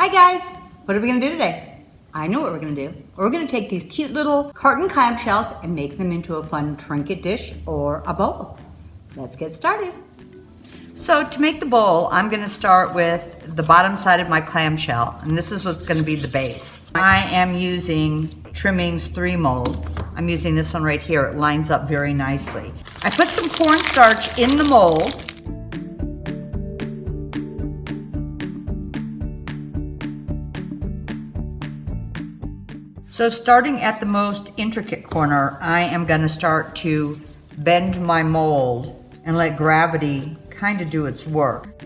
Hi guys, what are we gonna do today? I know what we're gonna do. We're gonna take these cute little carton clamshells and make them into a fun trinket dish or a bowl. Let's get started. So to make the bowl, I'm gonna start with the bottom side of my clamshell, and this is what's gonna be the base. I am using Trimmings 3 mold. I'm using this one right here. It lines up very nicely. I put some cornstarch in the mold. So starting at the most intricate corner, I am gonna start to bend my mold and let gravity kind of do its work.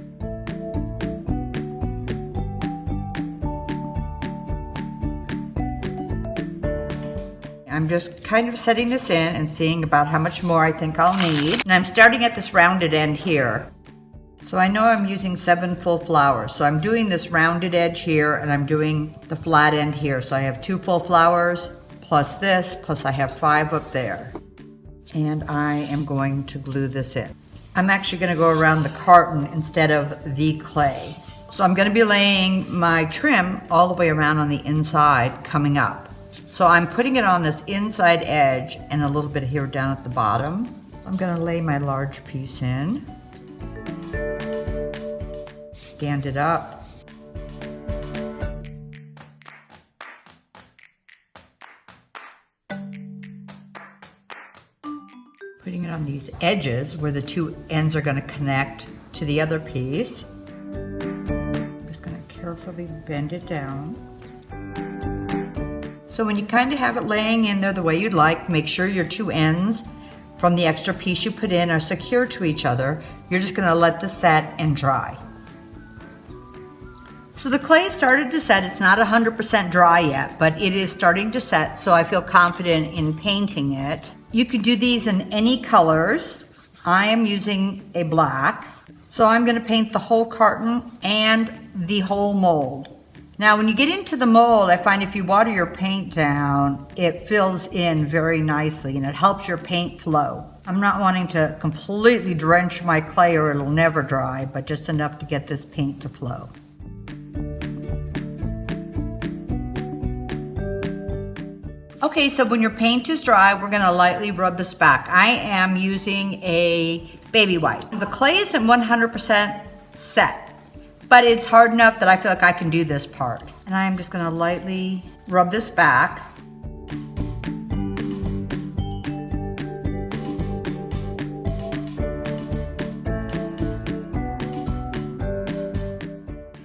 I'm just kind of setting this in and seeing about how much more I think I'll need. And I'm starting at this rounded end here. So I know I'm using 7 full flowers. So I'm doing this rounded edge here and I'm doing the flat end here. So I have 2 full flowers plus this, plus I have 5 up there. And I am going to glue this in. I'm actually gonna go around the carton instead of the clay. So I'm gonna be laying my trim all the way around on the inside coming up. So I'm putting it on this inside edge and a little bit here down at the bottom. I'm gonna lay my large piece in. Stand it up. Putting it on these edges where the 2 ends are going to connect to the other piece. I'm just going to carefully bend it down. So when you kind of have it laying in there the way you'd like, make sure your 2 ends from the extra piece you put in are secure to each other. You're just going to let this set and dry. So the clay started to set. It's not 100% dry yet, but it is starting to set, so I feel confident in painting it. You could do these in any colors. I am using a black. So I'm gonna paint the whole carton and the whole mold. Now when you get into the mold, I find if you water your paint down, it fills in very nicely and it helps your paint flow. I'm not wanting to completely drench my clay or it'll never dry, but just enough to get this paint to flow. Okay, so when your paint is dry, we're gonna lightly rub this back. I am using a baby wipe. The clay isn't 100% set, but it's hard enough that I feel like I can do this part. And I'm just gonna lightly rub this back.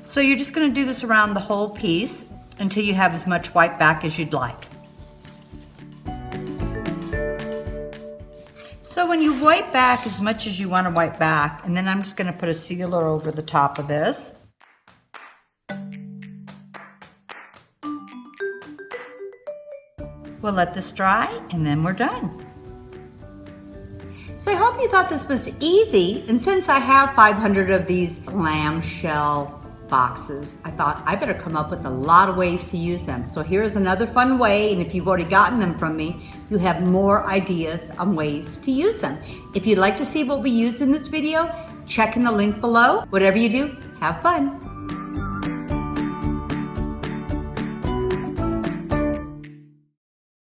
So you're just gonna do this around the whole piece until you have as much white back as you'd like. So when you wipe back as much as you want to wipe back, and then I'm just going to put a sealer over the top of this. We'll let this dry and then we're done. So I hope you thought this was easy, and since I have 500 of these clamshell boxes, I thought I better come up with a lot of ways to use them. So here's another fun way, and if you've already gotten them from me, you have more ideas on ways to use them. If you'd like to see what we used in this video, check in the link below. Whatever you do, have fun.